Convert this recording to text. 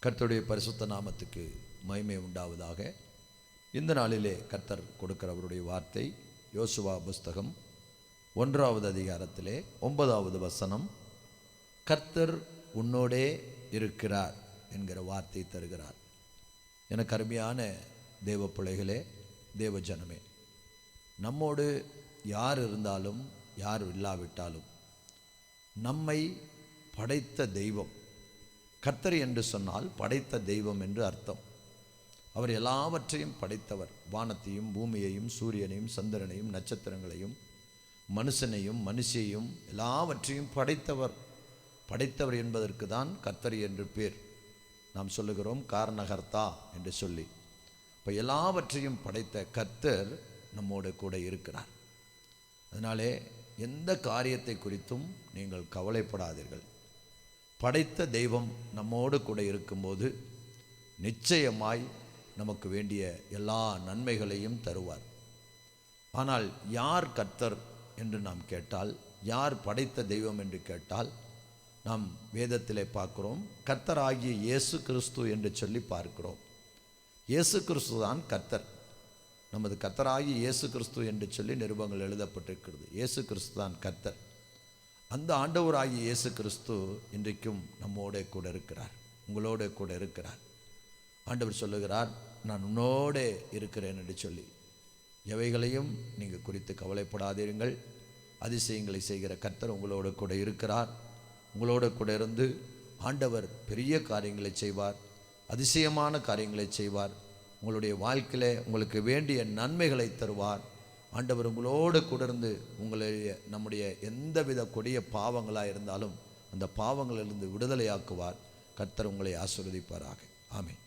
கர்த்தருடைய பரிசுத்த நாமத்துக்கு மகிமை உண்டாவதாக. இந்த நாளிலே கர்த்தர் கொடுக்கிற அவருடைய வார்த்தை யோசுவா புஸ்தகம் 1வது அதிகாரத்திலே 9வது வசனம். கர்த்தர் உன்னோடே இருக்கிறார் என்கிற வார்த்தை தருகிறார். எனக்கு அருமையான தேவ பிள்ளைகளே, தேவ ஜனமே, நம்மோடு யார் இருந்தாலும் யார் இல்லாவிட்டாலும் நம்மை படைத்த தெய்வம் கர்த்தர் என்று சொன்னால் படைத்த தெய்வம் என்று அர்த்தம். அவர் எல்லாவற்றையும் படைத்தவர். வானத்தையும் பூமியையும் சூரியனையும் சந்திரனையும் நட்சத்திரங்களையும் மனுஷனையும் மனுஷியையும் எல்லாவற்றையும் படைத்தவர். படைத்தவர் என்பதற்கு தான் கர்த்தர் என்று பேர். நாம் சொல்லுகிறோம் காரணகர்த்தா என்று சொல்லி. இப்போ எல்லாவற்றையும் படைத்த கர்த்தர் நம்மோடு கூட இருக்கிறார். அதனாலே எந்த காரியத்தை குறித்தும் நீங்கள் கவலைப்படாதீர்கள். படைத்த தெய்வம் நம்மோடு கூட இருக்கும்போது நிச்சயமாய் நமக்கு வேண்டிய எல்லா நன்மைகளையும் தருவார். ஆனால் யார் கர்த்தர் என்று நாம் கேட்டால், யார் படைத்த தெய்வம் என்று கேட்டால், நாம் வேதத்திலே பார்க்கிறோம், கர்த்தராகிய இயேசு கிறிஸ்து என்று சொல்லி பார்க்கிறோம். இயேசு கிறிஸ்து தான் கர்த்தர். நமது கர்த்தராகிய இயேசு கிறிஸ்து என்று சொல்லி நிருபங்கள் எழுதப்பட்டிருக்கிறது. இயேசு கிறிஸ்து தான் கர்த்தர். அந்த ஆண்டவராகிய இயேசு கிறிஸ்து இன்றைக்கும் நம்மோட கூட இருக்கிறார், உங்களோட கூட இருக்கிறார். ஆண்டவர் சொல்லுகிறார், நான் உன்னோட இருக்கிறேன் என்று சொல்லி. எவைகளையும் நீங்கள் குறித்து கவலைப்படாதீர்கள். அதிசயங்களை செய்கிற கர்த்தர் உங்களோட கூட இருக்கிறார். உங்களோட கூட இருந்து ஆண்டவர் பெரிய காரியங்களை செய்வார், அதிசயமான காரியங்களை செய்வார். உங்களுடைய வாழ்க்கையிலே உங்களுக்கு வேண்டிய நன்மைகளை தருவார். ஆண்டவர் உங்களோடு கூட இருந்து நம்முடைய எந்தவித கொடிய பாவங்களாக இருந்தாலும் அந்த பாவங்களிலிருந்து விடுதலையாக்குவார். கர்த்தர் உங்களை ஆசீர்வதிப்பாராக. ஆமென்.